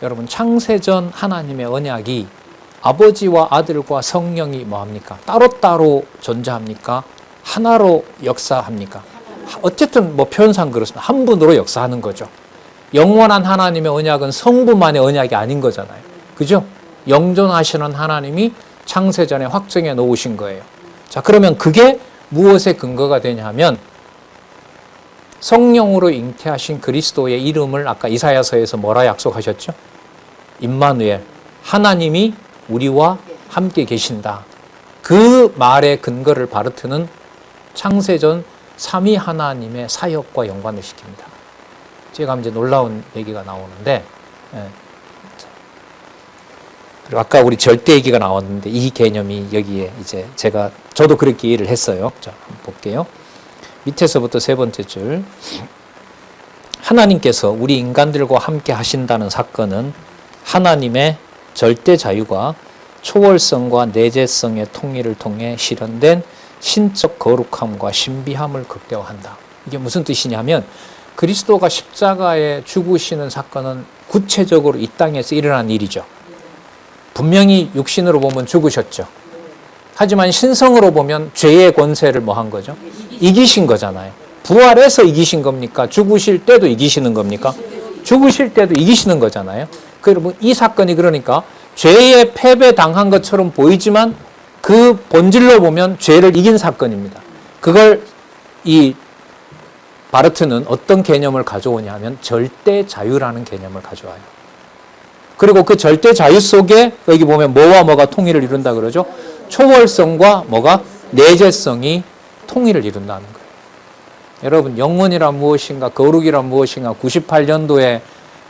여러분 창세전 하나님의 언약이 아버지와 아들과 성령이 뭐합니까? 따로따로 존재합니까? 하나로 역사합니까? 어쨌든 뭐 표현상 그렇습니다. 한 분으로 역사하는 거죠. 영원한 하나님의 언약은 성부만의 언약이 아닌 거잖아요. 그죠? 영존하시는 하나님이 창세전에 확정해 놓으신 거예요. 자, 그러면 그게 무엇의 근거가 되냐 하면 성령으로 잉태하신 그리스도의 이름을 아까 이사야서에서 뭐라 약속하셨죠? 임마누엘, 하나님이 우리와 함께 계신다. 그 말의 근거를 바르트는 창세전 삼위 하나님의 사역과 연관을 시킵니다. 제가 이제 놀라운 얘기가 나오는데, 그리고 아까 우리 절대 얘기가 나왔는데 이 개념이 여기에 이제 저도 그렇게 이해를 했어요. 자, 한번 볼게요. 밑에서부터 세 번째 줄. 하나님께서 우리 인간들과 함께 하신다는 사건은 하나님의 절대 자유가 초월성과 내재성의 통일을 통해 실현된 신적 거룩함과 신비함을 극대화한다. 이게 무슨 뜻이냐면 그리스도가 십자가에 죽으시는 사건은 구체적으로 이 땅에서 일어난 일이죠. 분명히 육신으로 보면 죽으셨죠. 하지만 신성으로 보면 죄의 권세를 뭐 한 거죠? 이기신 거잖아요. 부활해서 이기신 겁니까? 죽으실 때도 이기시는 겁니까? 죽으실 때도 이기시는 거잖아요. 여러분, 이 사건이 그러니까 죄에 패배당한 것처럼 보이지만 그 본질로 보면 죄를 이긴 사건입니다. 그걸 이 바르트는 어떤 개념을 가져오냐 하면 절대 자유라는 개념을 가져와요. 그리고 그 절대 자유 속에 여기 보면 뭐와 뭐가 통일을 이룬다 그러죠? 초월성과 뭐가? 내재성이 통일을 이룬다는 거예요. 여러분, 영혼이란 무엇인가, 거룩이란 무엇인가, 98년도에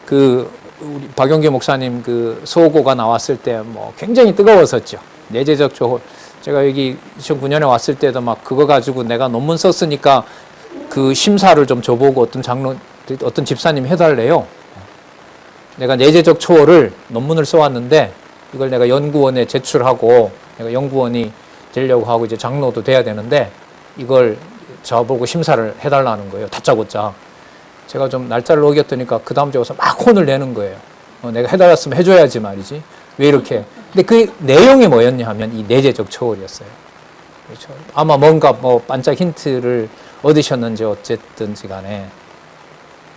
그 우리 박용기 목사님 그 소고가 나왔을 때 뭐 굉장히 뜨거웠었죠. 내재적 조홀. 제가 여기 2009년에 왔을 때도 막 그거 가지고 내가 논문 썼으니까 그 심사를 좀 줘보고 어떤 집사님 해달래요. 내가 내재적 초월을 논문을 써왔는데 이걸 내가 연구원에 제출하고 내가 연구원이 되려고 하고 이제 장로도 돼야 되는데 이걸 저보고 심사를 해달라는 거예요. 다짜고짜. 제가 좀 날짜를 어겼더니까 그 다음 주에 와서 막 혼을 내는 거예요. 내가 해달랐으면 해줘야지 말이지. 왜 이렇게. 근데 그 내용이 뭐였냐 하면 이 내재적 초월이었어요. 그렇죠. 아마 뭔가 뭐 반짝 힌트를 얻으셨는지 어쨌든지 간에.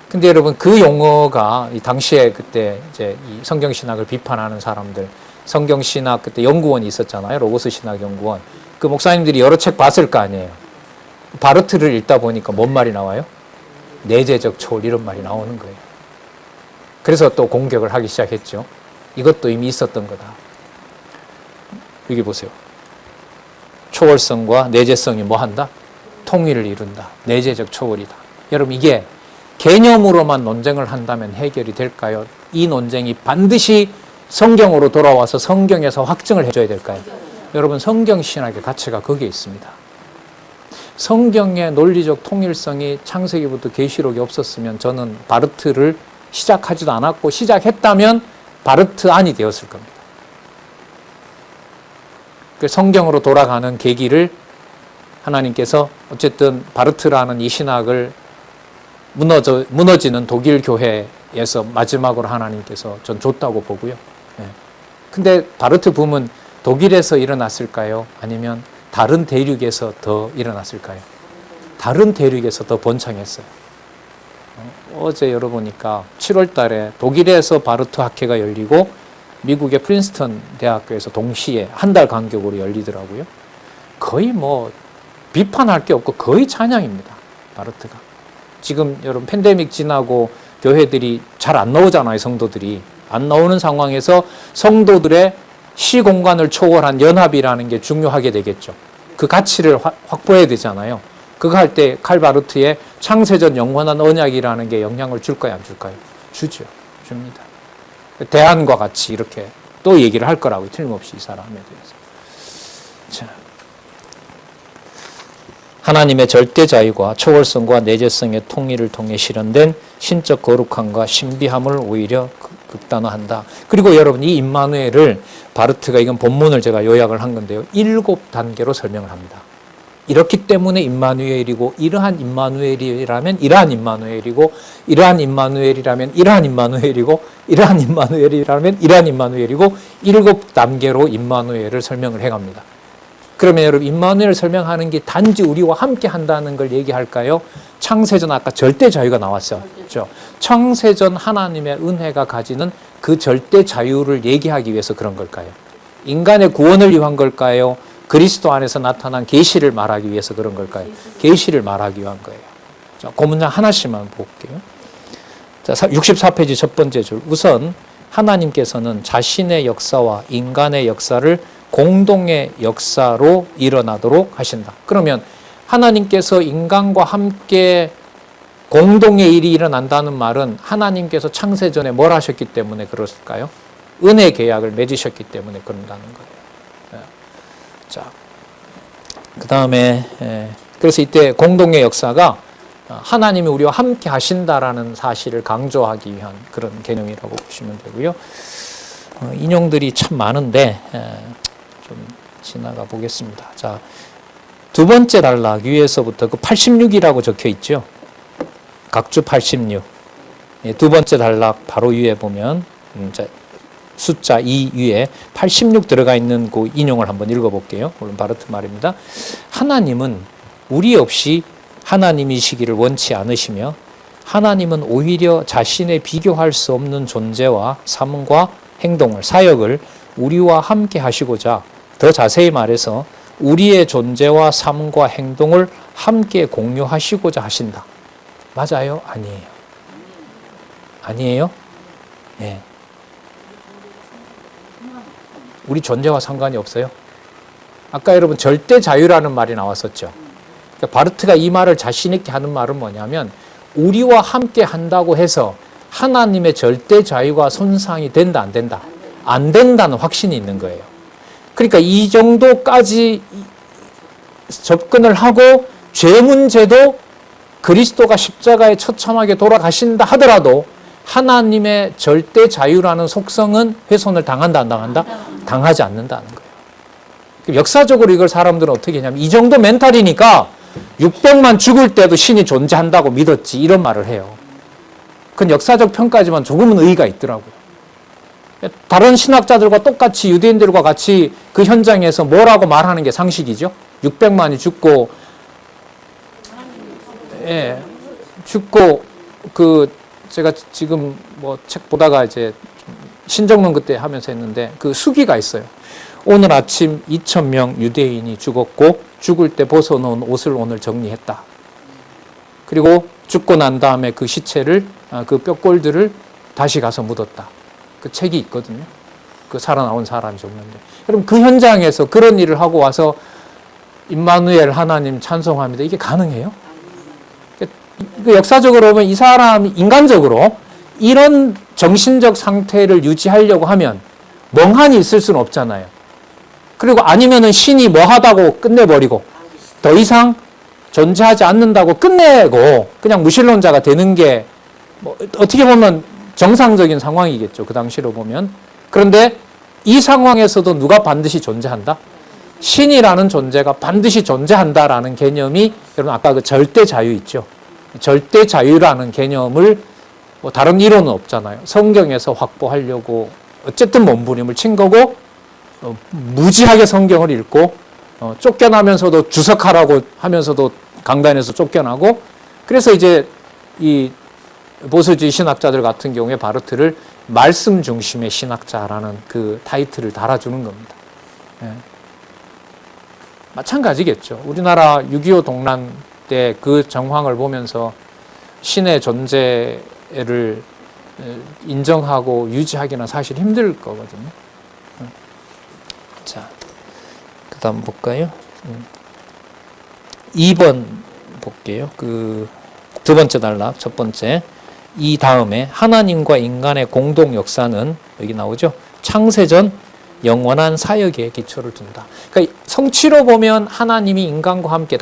근데 여러분, 그 용어가 이 당시에 그때 이제 이 성경신학을 비판하는 사람들, 성경신학 그때 연구원이 있었잖아요. 로고스 신학 연구원. 그 목사님들이 여러 책 봤을 거 아니에요. 바르트를 읽다 보니까 뭔 말이 나와요? 내재적 초월, 이런 말이 나오는 거예요. 그래서 또 공격을 하기 시작했죠. 이것도 이미 있었던 거다. 여기 보세요. 초월성과 내재성이 뭐 한다? 통일을 이룬다. 내재적 초월이다. 여러분, 이게 개념으로만 논쟁을 한다면 해결이 될까요? 이 논쟁이 반드시 성경으로 돌아와서 성경에서 확증을 해줘야 될까요? 여러분, 성경신학의 가치가 거기에 있습니다. 성경의 논리적 통일성이 창세기부터 계시록이 없었으면 저는 바르트를 시작하지도 않았고, 시작했다면 바르트 안이 되었을 겁니다. 그 성경으로 돌아가는 계기를 하나님께서 어쨌든 바르트라는 이 신학을 무너지는 독일 교회에서 마지막으로 하나님께서 전 줬다고 보고요. 근데 바르트 붐은 독일에서 일어났을까요? 아니면 다른 대륙에서 더 일어났을까요? 다른 대륙에서 더 번창했어요. 어제 열어보니까 7월 달에 독일에서 바르트 학회가 열리고 미국의 프린스턴 대학교에서 동시에 한 달 간격으로 열리더라고요. 거의 뭐 비판할 게 없고 거의 찬양입니다. 바르트가. 지금 여러분 팬데믹 지나고 교회들이 잘 안 나오잖아요. 성도들이. 안 나오는 상황에서 성도들의 시공간을 초월한 연합이라는 게 중요하게 되겠죠. 그 가치를 확보해야 되잖아요. 그거 할 때 칼 바르트의 창세전 영원한 언약이라는 게 영향을 줄까요? 안 줄까요? 주죠. 줍니다. 대안과 같이 이렇게 또 얘기를 할 거라고요. 틀림없이 이 사람에 대해서. 자, 하나님의 절대 자유와 초월성과 내재성의 통일을 통해 실현된 신적 거룩함과 신비함을 오히려 극단화한다. 그리고 여러분, 이 임마누엘을 바르트가, 이건 본문을 제가 요약을 한 건데요, 7단계로 설명을 합니다. 이렇기 때문에 임마누엘이고, 이러한 임마누엘이라면 이러한 임마누엘이고, 이러한 임마누엘이라면 이러한 임마누엘이고, 이러한 임마누엘이라면 이러한 임마누엘이고, 7단계로 임마누엘을 설명을 해갑니다. 그러면 여러분, 임마누엘을 설명하는 게 단지 우리와 함께 한다는 걸 얘기할까요? 창세전 아까 절대 자유가 나왔죠. 창세전 하나님의 은혜가 가지는 그 절대 자유를 얘기하기 위해서 그런 걸까요? 인간의 구원을 위한 걸까요? 그리스도 안에서 나타난 계시를 말하기 위해서 그런 걸까요? 계시를 말하기 위한 거예요. 자, 그 문장 하나씩만 볼게요. 자, 64페이지 첫 번째 줄. 우선 하나님께서는 자신의 역사와 인간의 역사를 공동의 역사로 일어나도록 하신다. 그러면 하나님께서 인간과 함께 공동의 일이 일어난다는 말은 하나님께서 창세전에 뭘 하셨기 때문에 그럴까요? 은혜 계약을 맺으셨기 때문에 그런다는 거예요. 자, 그 다음에 그래서 이때 공동의 역사가 하나님이 우리와 함께 하신다라는 사실을 강조하기 위한 그런 개념이라고 보시면 되고요. 인용들이 참 많은데 좀 지나가 보겠습니다. 자, 두 번째 단락 위에서부터 그 86이라고 적혀 있죠. 각주 86. 두 번째 단락 바로 위에 보면 자, 숫자 2 위에 86 들어가 있는 그 인용을 한번 읽어볼게요. 물론 바르트 말입니다. 하나님은 우리 없이 하나님이시기를 원치 않으시며 하나님은 오히려 자신의 비교할 수 없는 존재와 삶과 행동을, 사역을 우리와 함께 하시고자, 더 자세히 말해서 우리의 존재와 삶과 행동을 함께 공유하시고자 하신다. 맞아요? 아니에요? 아니에요? 네. 우리 존재와 상관이 없어요? 아까 여러분 절대 자유라는 말이 나왔었죠. 그러니까 바르트가 이 말을 자신 있게 하는 말은 뭐냐면 우리와 함께 한다고 해서 하나님의 절대 자유가 손상이 된다, 안 된다? 안 된다는 확신이 있는 거예요. 그러니까 이 정도까지 접근을 하고 죄 문제도 그리스도가 십자가에 처참하게 돌아가신다 하더라도 하나님의 절대 자유라는 속성은 훼손을 당한다, 안 당한다? 당하지 않는다는 거예요. 역사적으로 이걸 사람들은 어떻게 했냐면 이 정도 멘탈이니까 600만 죽을 때도 신이 존재한다고 믿었지, 이런 말을 해요. 그건 역사적 평가지만 조금은 의의가 있더라고요. 다른 신학자들과 똑같이 유대인들과 같이 그 현장에서 뭐라고 말하는 게 상식이죠? 600만이 죽고, 예, 죽고, 제가 지금 뭐 책 보다가 이제 신정론 그때 하면서 했는데 그 수기가 있어요. 오늘 아침 2,000명 유대인이 죽었고 죽을 때 벗어놓은 옷을 오늘 정리했다. 그리고 죽고 난 다음에 그 시체를, 그 뼈골들을 다시 가서 묻었다. 그 책이 있거든요. 그 살아나온 사람이 죽는데. 여러분 그 현장에서 그런 일을 하고 와서 임마누엘 하나님 찬송합니다. 이게 가능해요? 역사적으로 보면 이 사람이 인간적으로 이런 정신적 상태를 유지하려고 하면 멍하니 있을 수는 없잖아요. 그리고 아니면은 신이 뭐 하다고 끝내버리고 더 이상 존재하지 않는다고 끝내고 그냥 무신론자가 되는 게 뭐 어떻게 보면 정상적인 상황이겠죠. 그 당시로 보면. 그런데 이 상황에서도 누가 반드시 존재한다? 신이라는 존재가 반드시 존재한다라는 개념이 여러분 아까 그 절대 자유 있죠. 절대 자유라는 개념을 뭐 다른 이론은 없잖아요. 성경에서 확보하려고 어쨌든 몸부림을 친 거고 무지하게 성경을 읽고 쫓겨나면서도 주석하라고 하면서도 강단에서 쫓겨나고 그래서 이제 이 보수주의 신학자들 같은 경우에 바르트를 말씀 중심의 신학자라는 그 타이틀을 달아주는 겁니다. 예. 마찬가지겠죠. 우리나라 6.25 동란 때 그 정황을 보면서 신의 존재를 인정하고 유지하기는 사실 힘들 거거든요. 자, 그 다음 볼까요? 2번 볼게요. 그 두 번째 단락, 첫 번째. 이 다음에 하나님과 인간의 공동 역사는 여기 나오죠. 창세전 영원한 사역에 기초를 둔다. 그러니까 성취로 보면 하나님이 인간과 함께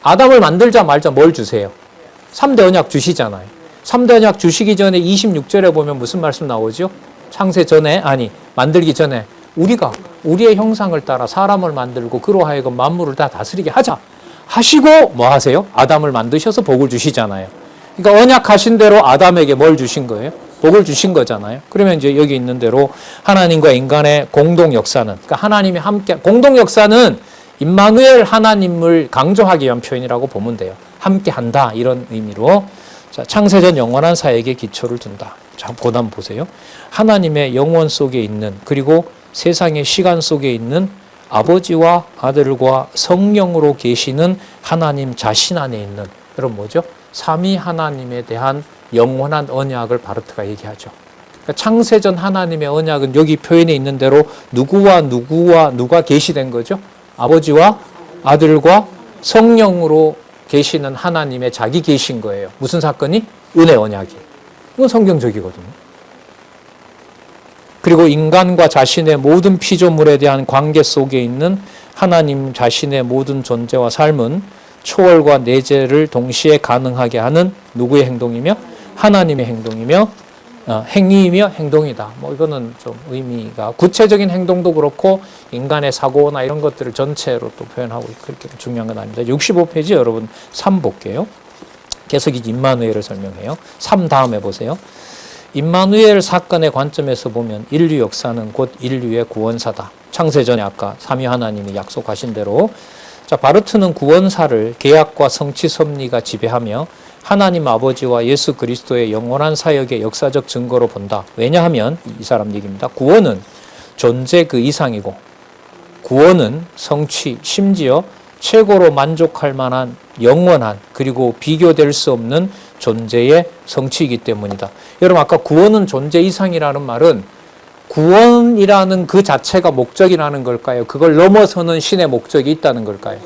아담을 만들자 말자 뭘 주세요? 3대 언약 주시잖아요. 3대 언약 주시기 전에 26절에 보면 무슨 말씀 나오죠? 창세 전에, 만들기 전에 우리가 우리의 형상을 따라 사람을 만들고 그로 하여금 만물을 다 다스리게 하자 하시고 뭐 하세요? 아담을 만드셔서 복을 주시잖아요. 그러니까 언약하신 대로 아담에게 뭘 주신 거예요? 복을 주신 거잖아요. 그러면 이제 여기 있는 대로 하나님과 인간의 공동 역사는, 그러니까 하나님이 함께, 공동 역사는 임마누엘 하나님을 강조하기 위한 표현이라고 보면 돼요. 함께 한다, 이런 의미로. 자, 창세전 영원한 사역에 기초를 둔다. 자, 고단 보세요. 하나님의 영원 속에 있는, 그리고 세상의 시간 속에 있는 아버지와 아들과 성령으로 계시는 하나님 자신 안에 있는, 여러분 뭐죠? 삼위 하나님에 대한 영원한 언약을 바르트가 얘기하죠. 그러니까 창세전 하나님의 언약은 여기 표현에 있는 대로 누구와 누가 계시된 거죠? 아버지와 아들과 성령으로 계시는 하나님의 자기 계신 거예요. 무슨 사건이? 은혜 언약이. 이건 성경적이거든요. 그리고 인간과 자신의 모든 피조물에 대한 관계 속에 있는 하나님 자신의 모든 존재와 삶은 초월과 내재를 동시에 가능하게 하는 누구의 행동이며? 하나님의 행동이며 행위이며 행동이다. 뭐 이거는 좀 의미가 구체적인 행동도 그렇고 인간의 사고나 이런 것들을 전체로 또 표현하고 그렇게 중요한 건 아닙니다. 65페이지 여러분 3 볼게요. 계속 임마누엘을 설명해요. 3 다음에 보세요. 임마누엘 사건의 관점에서 보면 인류 역사는 곧 인류의 구원사다. 창세전에 아까 삼위 하나님이 약속하신 대로, 자, 바르트는 구원사를 계약과 성취 섭리가 지배하며 하나님 아버지와 예수 그리스도의 영원한 사역의 역사적 증거로 본다. 왜냐하면 이 사람 얘기입니다. 구원은 존재 그 이상이고, 구원은 성취, 심지어 최고로 만족할 만한 영원한, 그리고 비교될 수 없는 존재의 성취이기 때문이다. 여러분, 아까 구원은 존재 이상이라는 말은 구원이라는 그 자체가 목적이라는 걸까요? 그걸 넘어서는 신의 목적이 있다는 걸까요?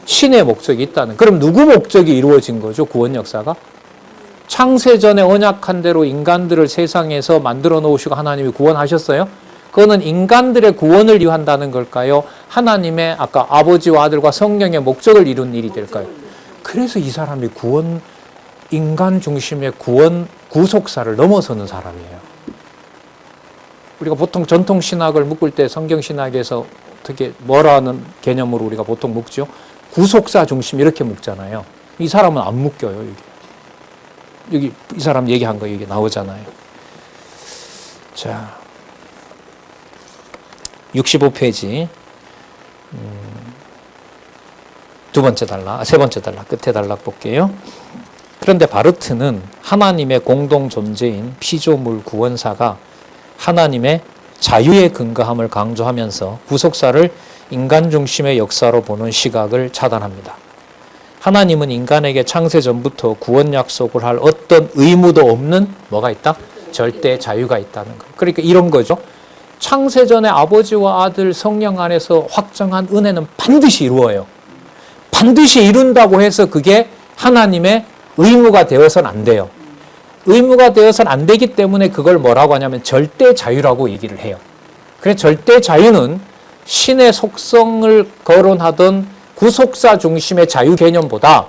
신의 목적이 있다는. 그럼 누구 목적이 이루어진 거죠? 구원 역사가? 창세전에 언약한 대로 인간들을 세상에서 만들어 놓으시고 하나님이 구원하셨어요? 그거는 인간들의 구원을 위한다는 걸까요? 하나님의 아까 아버지와 아들과 성령의 목적을 이룬 일이 될까요? 그래서 이 사람이 구원, 인간 중심의 구원, 구속사를 넘어서는 사람이에요. 우리가 보통 전통 신학을 묶을 때 성경 신학에서 어떻게 뭐라는 개념으로 우리가 보통 묶죠? 구속사 중심 이렇게 묶잖아요. 이 사람은 안 묶여요. 여기 이 사람 얘기한 거 여기 나오잖아요. 자, 65페이지 세 번째 단락 끝에 단락 볼게요. 그런데 바르트는 하나님의 공동 존재인 피조물 구원사가 하나님의 자유의 근거함을 강조하면서 구속사를 인간 중심의 역사로 보는 시각을 차단합니다. 하나님은 인간에게 창세 전부터 구원 약속을 할 어떤 의무도 없는 뭐가 있다? 절대 자유가 있다는 거예요. 그러니까 이런 거죠. 창세 전에 아버지와 아들 성령 안에서 확정한 은혜는 반드시 이루어요. 반드시 이룬다고 해서 그게 하나님의 의무가 되어서는 안 돼요. 의무가 되어서는 안 되기 때문에 그걸 뭐라고 하냐면 절대 자유라고 얘기를 해요. 그래서 절대 자유는 신의 속성을 거론하던 구속사 중심의 자유 개념보다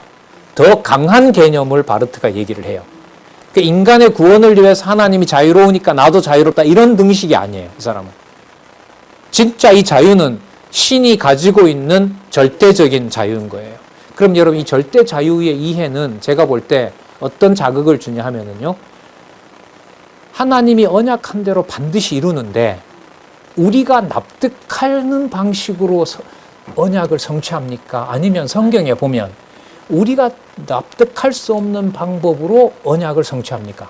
더 강한 개념을 바르트가 얘기를 해요. 그러니까 인간의 구원을 위해서 하나님이 자유로우니까 나도 자유롭다 이런 등식이 아니에요. 이 사람은. 진짜 이 자유는 신이 가지고 있는 절대적인 자유인 거예요. 그럼 여러분 이 절대 자유의 이해는 제가 볼 때 어떤 자극을 주냐 하면은요. 하나님이 언약한 대로 반드시 이루는데 우리가 납득하는 방식으로 언약을 성취합니까? 아니면 성경에 보면 우리가 납득할 수 없는 방법으로 언약을 성취합니까?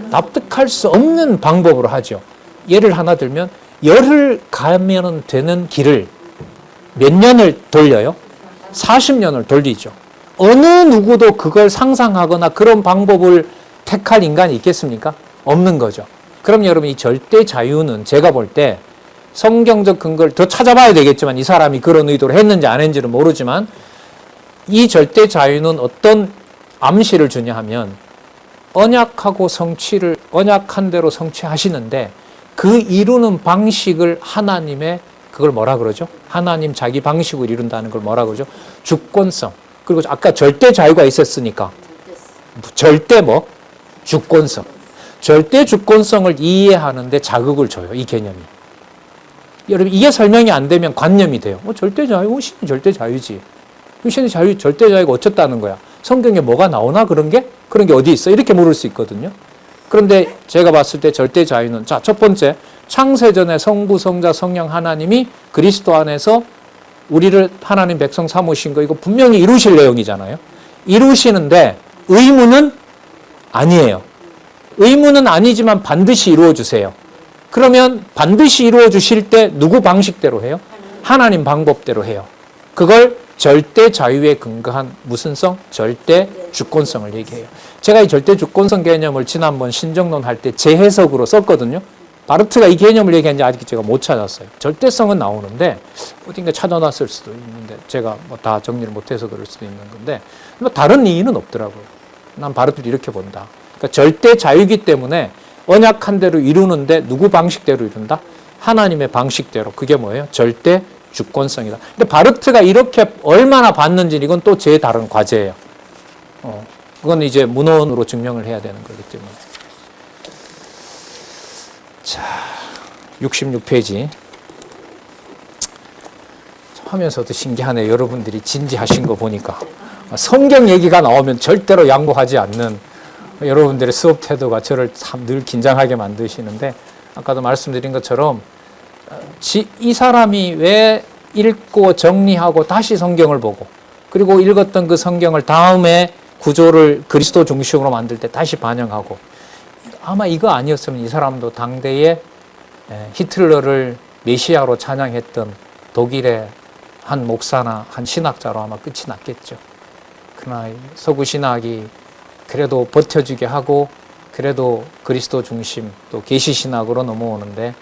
납득할 수 없는 방법으로 하죠. 예를 하나 들면 열흘 가면 되는 길을 몇 년을 돌려요? 40년을 돌리죠. 어느 누구도 그걸 상상하거나 그런 방법을 택할 인간이 있겠습니까? 없는 거죠. 그럼 여러분 이 절대 자유는 제가 볼 때 성경적 근거를 더 찾아봐야 되겠지만 이 사람이 그런 의도를 했는지 안 했는지는 모르지만 이 절대 자유는 어떤 암시를 주냐 하면 언약하고 성취를 언약한 대로 성취하시는데 그 이루는 방식을 하나님의 그걸 뭐라 그러죠? 하나님 자기 방식으로 이룬다는 걸 뭐라 그러죠? 주권성. 그리고 아까 절대 자유가 있었으니까 절대 뭐? 주권성. 절대 주권성을 이해하는데 자극을 줘요. 이 개념이. 여러분 이게 설명이 안 되면 관념이 돼요. 절대 자유, 신이 절대 자유지. 신의 자유, 절대 자유가 어쨌다는 거야. 성경에 뭐가 나오나 그런 게? 그런 게 어디 있어? 이렇게 물을 수 있거든요. 그런데 제가 봤을 때 절대 자유는 자, 첫 번째 창세전에 성부, 성자, 성령 하나님이 그리스도 안에서 우리를 하나님 백성 삼으신 거 이거 분명히 이루실 내용이잖아요. 이루시는데 의무는 아니에요. 의무는 아니지만 반드시 이루어 주세요. 그러면 반드시 이루어 주실 때 누구 방식대로 해요? 하나님 방법대로 해요. 그걸 절대 자유에 근거한 무슨 성? 절대 주권성을 얘기해요. 제가 이 절대 주권성 개념을 지난번 신정론 할 때 재해석으로 썼거든요. 바르트가 이 개념을 얘기했는지 아직 제가 못 찾았어요. 절대성은 나오는데 어딘가 찾아놨을 수도 있는데 제가 뭐 다 정리를 못해서 그럴 수도 있는 건데 뭐 다른 이유는 없더라고요. 난 바르트를 이렇게 본다. 그러니까 절대 자유이기 때문에 언약한 대로 이루는데 누구 방식대로 이룬다? 하나님의 방식대로. 그게 뭐예요? 절대 주권성이다. 근데 바르트가 이렇게 얼마나 봤는지 이건 또 제 다른 과제예요. 그건 이제 문헌으로 증명을 해야 되는 거기 때문에. 자, 66페이지. 하면서도 신기하네요. 여러분들이 진지하신 거 보니까. 성경 얘기가 나오면 절대로 양보하지 않는 여러분들의 수업 태도가 저를 참 늘 긴장하게 만드시는데, 아까도 말씀드린 것처럼 이 사람이 왜 읽고 정리하고 다시 성경을 보고, 그리고 읽었던 그 성경을 다음에 구조를 그리스도 중심으로 만들 때 다시 반영하고, 아마 이거 아니었으면 이 사람도 당대에 히틀러를 메시아로 찬양했던 독일의 한 목사나 한 신학자로 아마 끝이 났겠죠. 그러나 서구 신학이 그래도 버텨주게 하고, 그래도 그리스도 중심 또 계시 신학으로 넘어오는데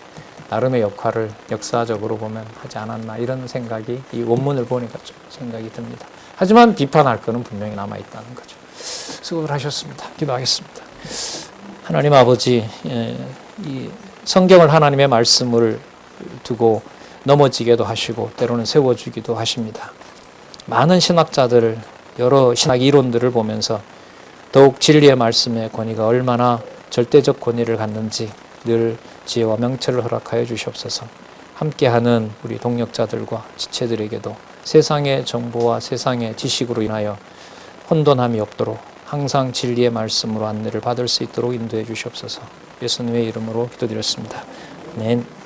나름의 역할을 역사적으로 보면 하지 않았나, 이런 생각이 이 원문을 보니까 좀 생각이 듭니다. 하지만 비판할 것은 분명히 남아있다는 거죠. 수고를 하셨습니다. 기도하겠습니다. 하나님 아버지, 이 성경을 하나님의 말씀을 두고 넘어지게도 하시고 때로는 세워주기도 하십니다. 많은 신학자들, 여러 신학 이론들을 보면서 더욱 진리의 말씀의 권위가 얼마나 절대적 권위를 갖는지 늘 지혜와 명철을 허락하여 주시옵소서. 함께하는 우리 동역자들과 지체들에게도 세상의 정보와 세상의 지식으로 인하여 혼돈함이 없도록 항상 진리의 말씀으로 안내를 받을 수 있도록 인도해 주시옵소서. 예수님의 이름으로 기도드렸습니다. 아멘.